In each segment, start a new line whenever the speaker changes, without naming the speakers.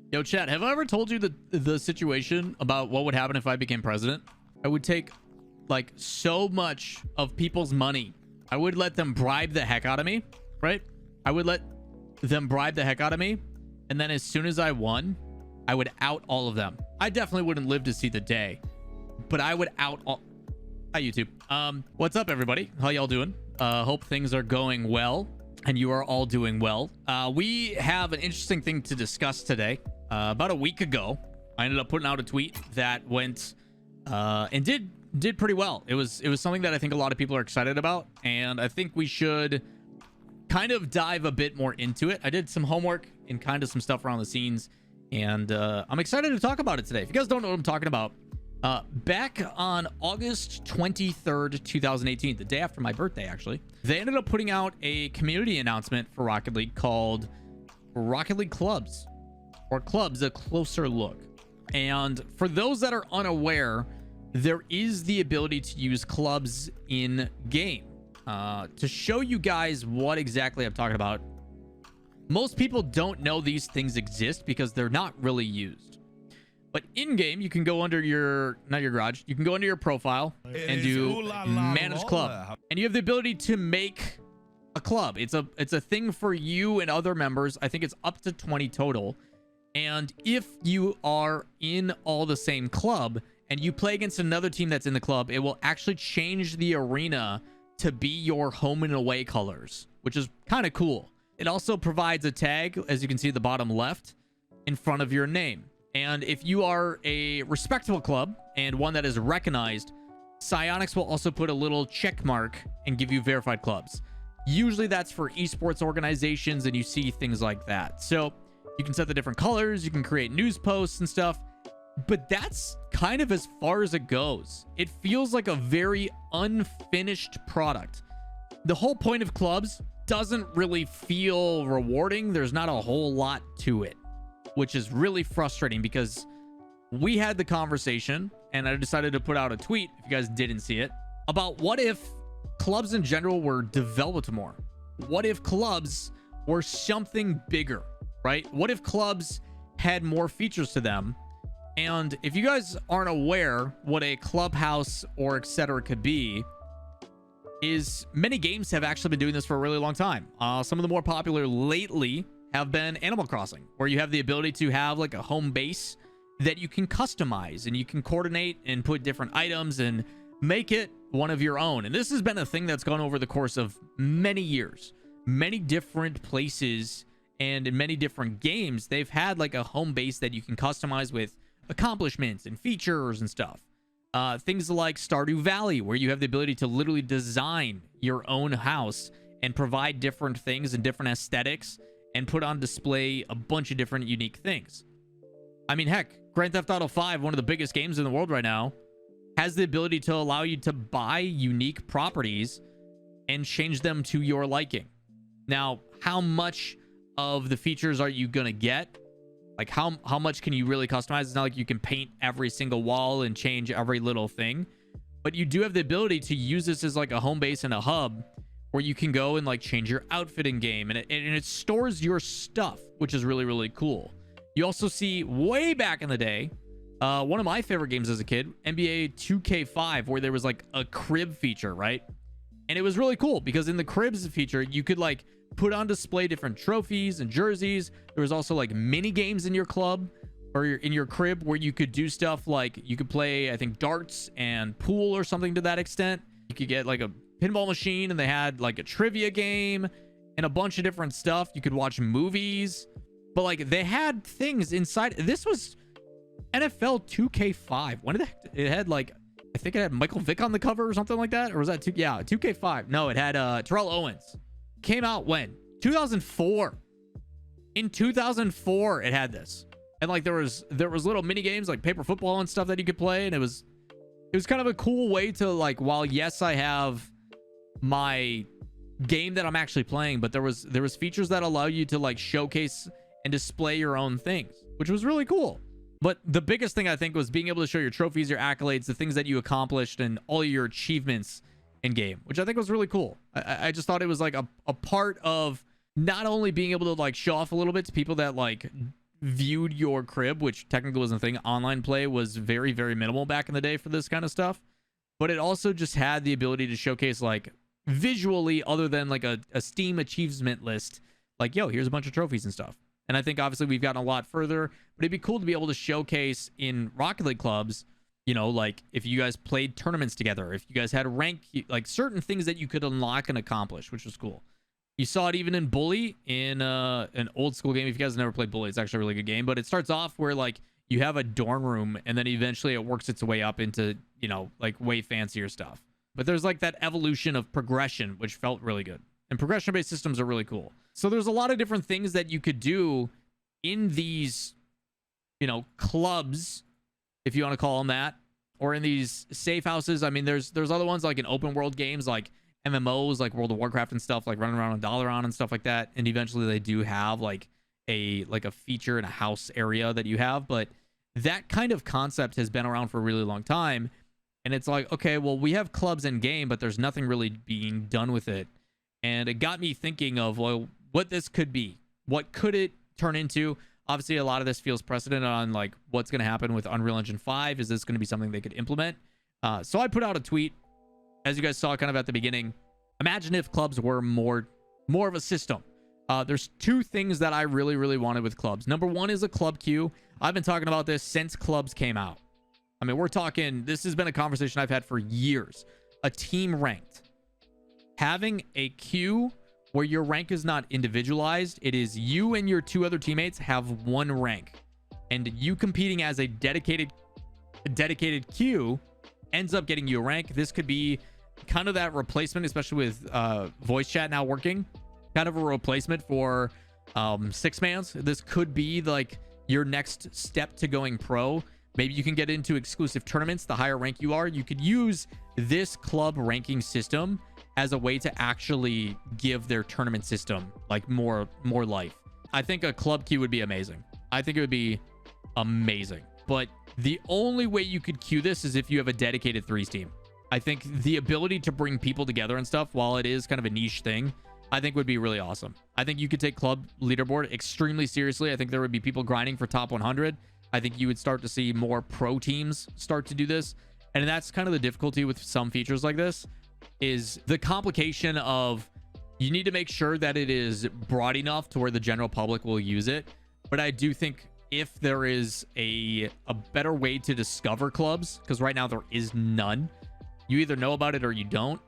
Yo, chat, have I ever told you the situation about what would happen if I became president? I would take like so much of people's money. I would let them bribe the heck out of me, right? I would let them bribe the heck out of me. And then as soon as I won, I would out all of them. I definitely wouldn't live to see the day, but I would out all... Hi, YouTube. What's up, everybody? How y'all doing? Hope things are going well and you are all doing well. We have an interesting thing to discuss today. About a week ago, I ended up putting out a tweet that went and did pretty well. It was something that I think a lot of people are excited about, and I think we should kind of dive a bit more into it. I did some homework and kind of some stuff around the scenes, and I'm excited to talk about it today. If you guys don't know what I'm talking about, back on August 23rd, 2018, the day after my birthday, actually, they ended up putting out a community announcement for Rocket League called Rocket League Clubs, or Clubs, a closer look. And for those that are unaware, there is the ability to use clubs in game. To show you guys what exactly I'm talking about, most people don't know these things exist because they're not really used. But in game, you can go under your, not your garage, you can go under your profile and do manage club. And you have the ability to make a club. It's a thing for you and other members. I think it's up to 20 total. And if you are in all the same club and you play against another team that's in the club, it will actually change the arena to be your home and away colors, which is kind of cool. It also provides a tag, as you can see at the bottom left, in front of your name. And if you are a respectable club and one that is recognized, Psyonix will also put a little check mark and give you verified clubs. Usually that's for esports organizations, and you see things like that. So you can set the different colors, you can create news posts and stuff, but that's kind of as far as it goes. It feels like a very unfinished product. The whole point of clubs doesn't really feel rewarding. There's not a whole lot to it, which is really frustrating because we had the conversation and I decided to put out a tweet, if you guys didn't see it, about what if clubs in general were developed more? What if clubs were something bigger? Right? What if clubs had more features to them? And if you guys aren't aware what a clubhouse or etc. could be, is many games have actually been doing this for a really long time. Some of the more popular lately have been Animal Crossing, where you have the ability to have like a home base that you can customize and you can coordinate and put different items and make it one of your own. And this has been a thing that's gone over the course of many years. Many different places and in many different games, they've had like a home base that you can customize with accomplishments and features and stuff. Things like Stardew Valley, where you have the ability to literally design your own house and provide different things and different aesthetics and put on display a bunch of different unique things. I mean, heck, Grand Theft Auto 5, one of the biggest games in the world right now, has the ability to allow you to buy unique properties and change them to your liking. Now, how much of the features are you gonna get? Like how much can you really customize? It's not like you can paint every single wall and change every little thing, but you do have the ability to use this as like a home base and a hub where you can go and like change your outfit in game, and it stores your stuff, which is really, really cool. You also see way back in the day, one of my favorite games as a kid, NBA 2K5, where there was like a crib feature, right? And it was really cool because in the cribs feature, you could like put on display different trophies and jerseys. There was also like mini games in your club or in your crib where you could do stuff like you could play, I think, darts and pool or something to that extent. You could get like a pinball machine, and they had like a trivia game and a bunch of different stuff. You could watch movies, but like they had things inside. This was NFL 2K5. When did it had like, I think it had Michael Vick on the cover or something like that, or was that 2K5? No, it had Terrell Owens. Came out when 2004. In 2004 it had this, and like there was little mini games like paper football and stuff that you could play, and it was kind of a cool way to like, while yes, I have my game that I'm actually playing, but there was features that allow you to like showcase and display your own things, which was really cool. But the biggest thing I think was being able to show your trophies, your accolades, the things that you accomplished, and all your achievements in game, which I think was really cool. I just thought it was like a part of not only being able to like show off a little bit to people that like viewed your crib, which technically wasn't a thing. Online play was very, very minimal back in the day for this kind of stuff. But it also just had the ability to showcase, like, visually, other than like a Steam achievement list, like, yo, here's a bunch of trophies and stuff. And I think obviously we've gotten a lot further, but it'd be cool to be able to showcase in Rocket League clubs, you know, like if you guys played tournaments together, if you guys had rank, like certain things that you could unlock and accomplish, which was cool. You saw it even in Bully, in an old school game. If you guys have never played Bully, it's actually a really good game, but it starts off where like you have a dorm room and then eventually it works its way up into, you know, like way fancier stuff. But there's like that evolution of progression, which felt really good. And progression-based systems are really cool. So there's a lot of different things that you could do in these, you know, clubs, if you want to call them that, or in these safe houses. I mean, there's other ones like in open world games, like MMOs, like World of Warcraft and stuff, like running around on Dalaran and stuff like that. And eventually they do have like a feature in a house area that you have. But that kind of concept has been around for a really long time. And it's like, okay, well, we have clubs in game, but there's nothing really being done with it. And it got me thinking of, well, what this could be. What could it turn into? Obviously, a lot of this feels precedent on like what's going to happen with Unreal Engine 5. Is this going to be something they could implement? So I put out a tweet, as you guys saw kind of at the beginning. Imagine if clubs were more of a system. There's two things that I really, really wanted with clubs. Number one is a club queue. I've been talking about this since clubs came out. I mean, we're talking, this has been a conversation I've had for years. A team ranked. Having a queue where your rank is not individualized, it is you and your two other teammates have one rank. And you competing as a dedicated queue ends up getting you a rank. This could be kind of that replacement, especially with voice chat now working. Kind of a replacement for six-mans. This could be like your next step to going pro. Maybe you can get into exclusive tournaments. The higher rank you are, you could use this club ranking system as a way to actually give their tournament system like more life. I think a club queue would be amazing. I think it would be amazing. But the only way you could queue this is if you have a dedicated threes team. I think the ability to bring people together and stuff, while it is kind of a niche thing, I think would be really awesome. I think you could take club leaderboard extremely seriously. I think there would be people grinding for top 100. I think you would start to see more pro teams start to do this. And that's kind of the difficulty with some features like this, is the complication of you need to make sure that it is broad enough to where the general public will use it. But I do think if there is a better way to discover clubs, because right now there is none. You either know about it or you don't.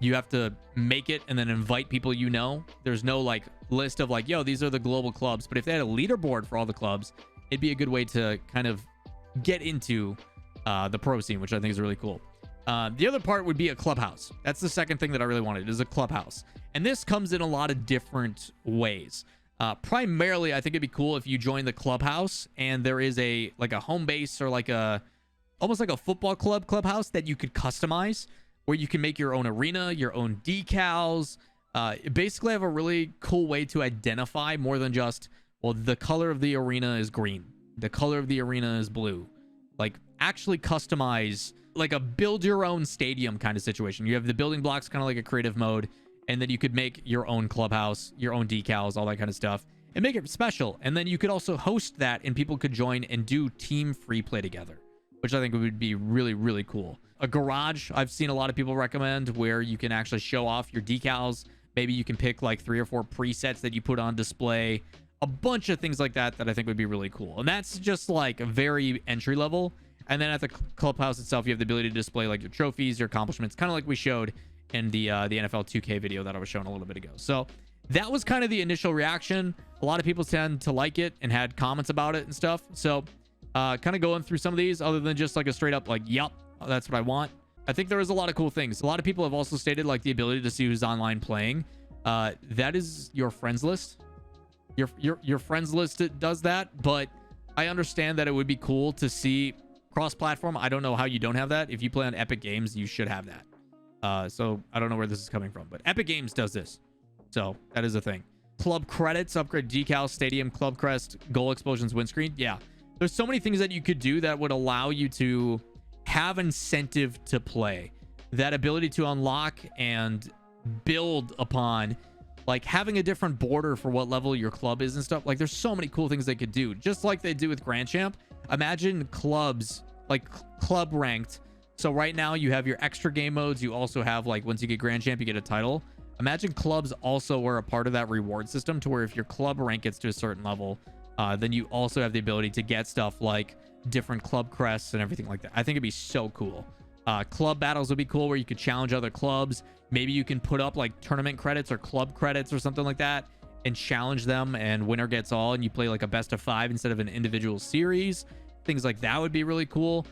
You have to make it and then invite people you know. There's no like list of like, yo, these are the global clubs. But if they had a leaderboard for all the clubs, it'd be a good way to kind of get into the pro scene, which I think is really cool. The other part would be a clubhouse. That's the second thing that I really wanted, is a clubhouse. And this comes in a lot of different ways. Primarily, I think it'd be cool if you join the clubhouse and there is a like a home base or like a almost like a football clubhouse that you could customize, where you can make your own arena, your own decals. Basically have a really cool way to identify more than just, well, the color of the arena is green, the color of the arena is blue. Like actually customize like a build your own stadium kind of situation. You have the building blocks, kind of like a creative mode, and then you could make your own clubhouse, your own decals, all that kind of stuff, and make it special. And then you could also host that and people could join and do team free play together, which I think would be really, really cool. A garage, I've seen a lot of people recommend, where you can actually show off your decals. Maybe you can pick like 3 or 4 presets that you put on display, a bunch of things like that I think would be really cool. And that's just like a very entry level. And then at the clubhouse itself, you have the ability to display like your trophies, your accomplishments, kind of like we showed in the NFL 2K video that I was showing a little bit ago. So that was kind of the initial reaction. A lot of people tend to like it and had comments about it and stuff. So kind of going through some of these, other than just like a straight up like, yep, that's what I want. I think there is a lot of cool things. A lot of people have also stated like the ability to see who's online playing. That is your friends list. Your friends list does that, but I understand that it would be cool to see cross-platform. I don't know how you don't have that. If you play on Epic Games, you should have that. So I don't know where this is coming from, but Epic Games does this. So that is a thing. Club credits, upgrade decals, stadium, club crest, goal explosions, windscreen. Yeah. There's so many things that you could do that would allow you to have incentive to play. That ability to unlock and build upon like having a different border for what level your club is and stuff. Like there's so many cool things they could do, just like they do with Grand Champ. Imagine clubs, like club ranked. So right now you have your extra game modes. You also have, like, once you get Grand Champ, you get a title. Imagine clubs also were a part of that reward system, to where if your club rank gets to a certain level, then you also have the ability to get stuff like different club crests and everything like that. I think it'd be so cool. Club battles would be cool, where you could challenge other clubs. Maybe you can put up like tournament credits or club credits or something like that and challenge them, and winner gets all, and you play like a best of 5 instead of an individual series. Things like that would be really cool.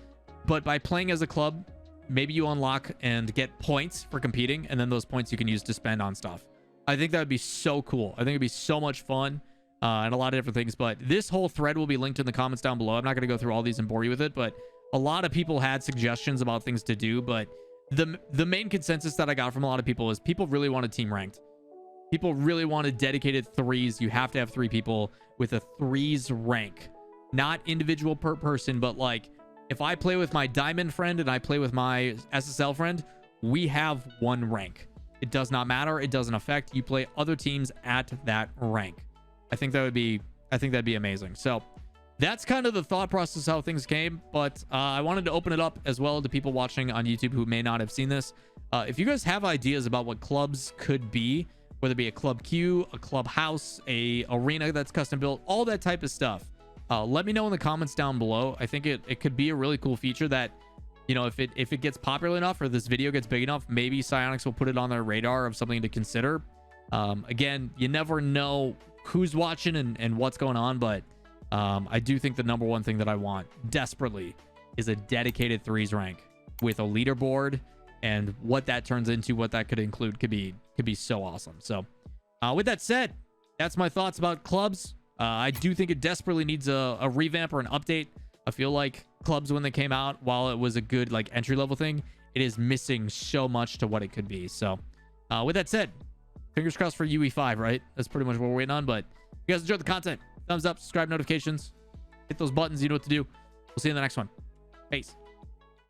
But by playing as a club, maybe you unlock and get points for competing, and then those points you can use to spend on stuff. I think that would be so cool. I think it'd be so much fun, and a lot of different things. But this whole thread will be linked in the comments down below. I'm not going to go through all these and bore you with it, but a lot of people had suggestions about things to do. But the main consensus that I got from a lot of people is people really wanted team ranked. People really wanted dedicated threes. You have to have 3 people with a threes rank, not individual per person, but like, if I play with my diamond friend and I play with my SSL friend, we have 1 rank. It does not matter. It doesn't affect. You play other teams at that rank. I think that'd be amazing. So that's kind of the thought process how things came. But I wanted to open it up as well to people watching on YouTube who may not have seen this. If you guys have ideas about what clubs could be, whether it be a club queue, a clubhouse, a arena that's custom built, all that type of stuff, let me know in the comments down below. I think it could be a really cool feature that, you know, if it gets popular enough or this video gets big enough, maybe Psyonix will put it on their radar of something to consider. Again, you never know who's watching and what's going on, but I do think the number one thing that I want desperately is a dedicated threes rank with a leaderboard, and what that turns into, what that could include, could be so awesome. So with that said, that's my thoughts about clubs. I do think it desperately needs a revamp or an update. I feel like clubs, when they came out, while it was a good like entry level thing, it is missing so much to what it could be. So with that said, fingers crossed for UE5, right? That's pretty much what we're waiting on. But if you guys enjoyed the content, thumbs up, subscribe, notifications, hit those buttons. You know what to do. We'll see you in the next one. Peace.